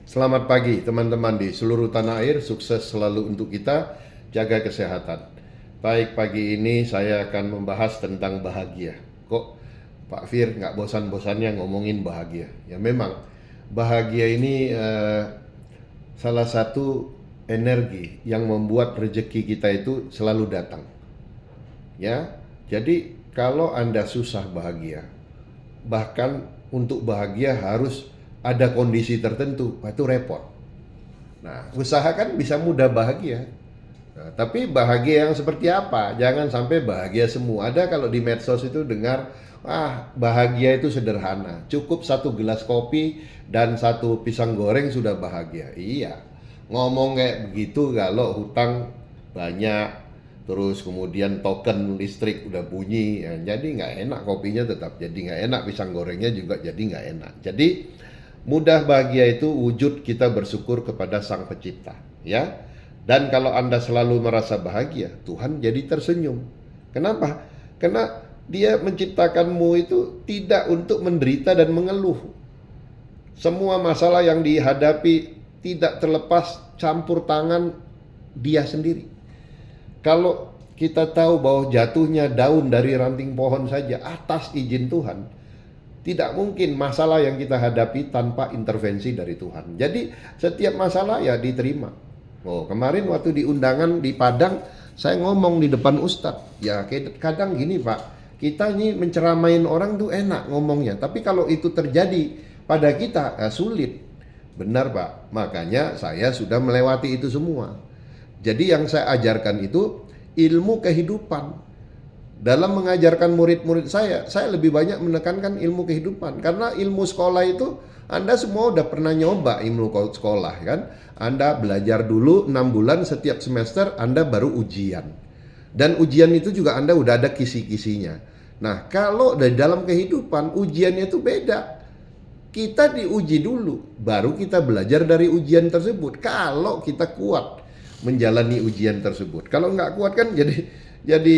Selamat pagi teman-teman di seluruh tanah air, sukses selalu untuk kita, jaga kesehatan. Baik, pagi ini saya akan membahas tentang bahagia. Kok Pak Fir nggak bosan-bosannya ngomongin bahagia? Ya memang, bahagia ini salah satu energi yang membuat rezeki kita itu selalu datang. Ya, jadi kalau Anda susah bahagia, bahkan untuk bahagia harus ada kondisi tertentu, itu repot. Nah, usahakan bisa mudah bahagia. Nah, tapi bahagia yang seperti apa? Jangan sampai bahagia semua. Ada kalau di medsos itu dengar, bahagia itu sederhana. Cukup satu gelas kopi dan satu pisang goreng sudah bahagia. Iya, ngomong kayak begitu kalau hutang banyak, terus kemudian token listrik udah bunyi, ya, jadi nggak enak, kopinya tetap jadi nggak enak, pisang gorengnya juga jadi nggak enak. Jadi mudah bahagia itu wujud kita bersyukur kepada Sang Pencipta, ya. Dan kalau Anda selalu merasa bahagia, Tuhan jadi tersenyum. Kenapa? Karena Dia menciptakanmu itu tidak untuk menderita dan mengeluh. Semua masalah yang dihadapi tidak terlepas campur tangan Dia sendiri. Kalau kita tahu bahwa jatuhnya daun dari ranting pohon saja atas izin Tuhan, tidak mungkin masalah yang kita hadapi tanpa intervensi dari Tuhan. Jadi setiap masalah ya diterima. Oh, kemarin waktu di undangan di Padang, saya ngomong di depan Ustadz, ya kadang gini Pak, kita ini menceramain orang tuh enak ngomongnya, tapi kalau itu terjadi pada kita, sulit. Benar Pak, makanya saya sudah melewati itu semua. Jadi yang saya ajarkan itu ilmu kehidupan. Dalam mengajarkan murid-murid saya lebih banyak menekankan ilmu kehidupan. Karena ilmu sekolah itu, Anda semua udah pernah nyoba ilmu sekolah kan. Anda belajar dulu 6 bulan setiap semester, Anda baru ujian. Dan ujian itu juga Anda udah ada kisi-kisinya. Nah, kalau dari dalam kehidupan, ujiannya itu beda. Kita diuji dulu, baru kita belajar dari ujian tersebut. Kalau kita kuat menjalani ujian tersebut. Kalau nggak kuat kan jadi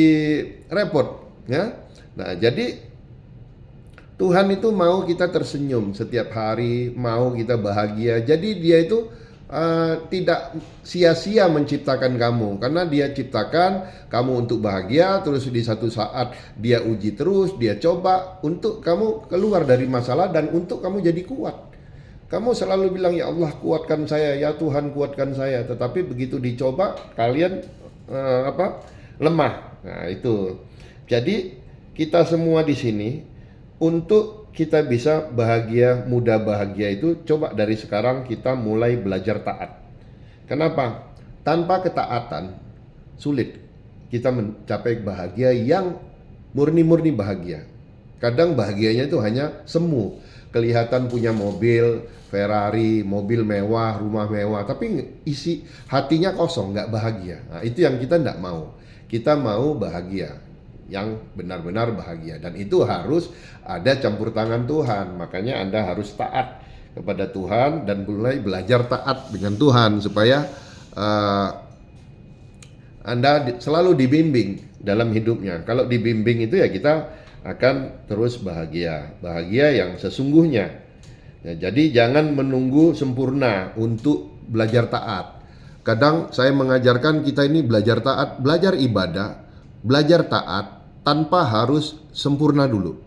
repot, ya. Nah, jadi Tuhan itu mau kita tersenyum setiap hari, mau kita bahagia. Jadi Dia itu tidak sia-sia menciptakan kamu, karena Dia ciptakan kamu untuk bahagia. Terus di satu saat Dia uji terus, Dia coba untuk kamu keluar dari masalah dan untuk kamu jadi kuat. Kamu selalu bilang, ya Allah kuatkan saya, ya Tuhan kuatkan saya. Tetapi begitu dicoba, kalian lemah. Nah itu. Jadi kita semua di sini, untuk kita bisa bahagia, mudah bahagia itu, coba dari sekarang kita mulai belajar taat. Kenapa? Tanpa ketaatan sulit kita mencapai bahagia yang murni-murni bahagia. Kadang bahagianya itu hanya semu. Kelihatan punya mobil Ferrari, mobil mewah, rumah mewah, tapi isi hatinya kosong, nggak bahagia. Nah, itu yang kita nggak mau. Kita mau bahagia, yang benar-benar bahagia. Dan itu harus ada campur tangan Tuhan. Makanya Anda harus taat kepada Tuhan dan mulai belajar taat dengan Tuhan, supaya Anda selalu dibimbing dalam hidupnya. Kalau dibimbing itu ya kita akan terus bahagia. Bahagia yang sesungguhnya. Ya, jadi jangan menunggu sempurna untuk belajar taat. Kadang saya mengajarkan kita ini belajar taat, belajar ibadah, belajar taat tanpa harus sempurna dulu.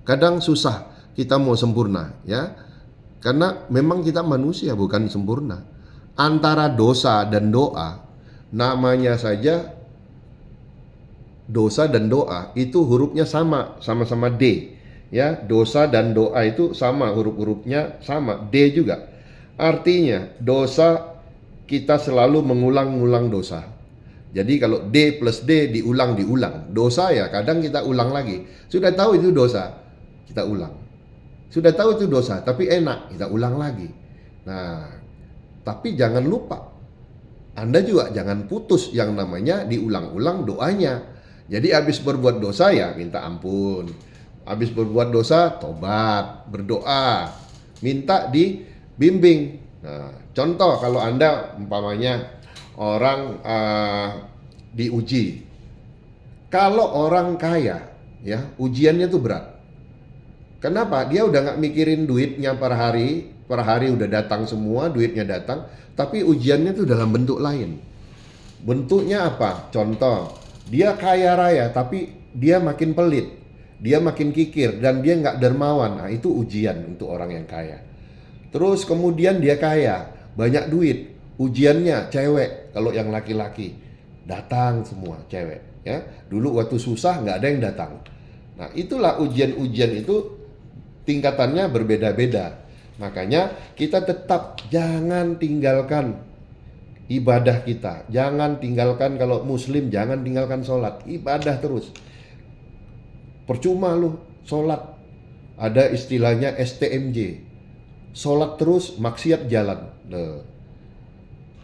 Kadang susah kita mau sempurna, ya. Karena memang kita manusia bukan sempurna. Antara dosa dan doa, namanya saja dosa dan doa itu hurufnya sama-sama D. Ya, dosa dan doa itu sama, huruf-hurufnya sama, D juga. Artinya dosa, kita selalu mengulang-ulang dosa. Jadi kalau D plus D diulang-diulang, dosa ya kadang kita ulang lagi. Sudah tahu itu dosa, kita ulang. Sudah tahu itu dosa, tapi enak, kita ulang lagi. Nah, tapi jangan lupa, Anda juga jangan putus yang namanya diulang-ulang doanya. Jadi habis berbuat dosa ya minta ampun. Habis berbuat dosa, tobat, berdoa, minta dibimbing. Nah, contoh kalau Anda umpamanya orang diuji. Kalau orang kaya, ya ujiannya tuh berat. Kenapa? Dia udah nggak mikirin duitnya per hari, per hari udah datang semua, duitnya datang, tapi ujiannya tuh dalam bentuk lain. Bentuknya apa? Contoh, dia kaya raya tapi dia makin pelit, dia makin kikir, dan dia nggak dermawan. Nah, itu ujian untuk orang yang kaya. Terus kemudian dia kaya, banyak duit, ujiannya cewek. Kalau yang laki-laki datang semua cewek, ya. Dulu waktu susah nggak ada yang datang. Nah, itulah ujian-ujian itu tingkatannya berbeda-beda. Makanya kita tetap jangan tinggalkan ibadah kita. Jangan tinggalkan, kalau muslim jangan tinggalkan sholat. Ibadah terus. Percuma lu sholat. Ada istilahnya STMJ. Sholat terus, maksiat jalan. Nah,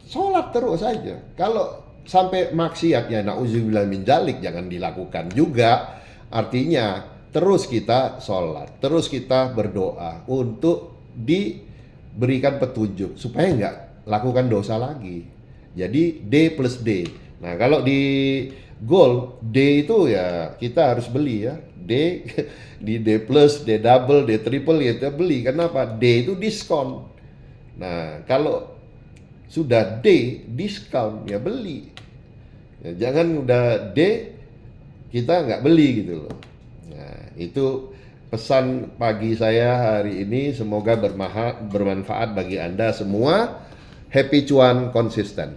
sholat terus aja. Kalau sampai maksiat, ya na'udzubillah min dzalik, jangan dilakukan juga. Artinya terus kita sholat, terus kita berdoa untuk diberikan petunjuk supaya nggak lakukan dosa lagi. Jadi D plus D. Nah, kalau di gold D itu ya kita harus beli ya. D di D plus, D double, D triple ya kita beli. Kenapa? D itu diskon. Nah, kalau sudah D diskon ya beli. Ya, jangan udah D kita nggak beli gitu loh. Nah, itu pesan pagi saya hari ini. Semoga bermanfaat bagi Anda semua. Happy cuan konsisten.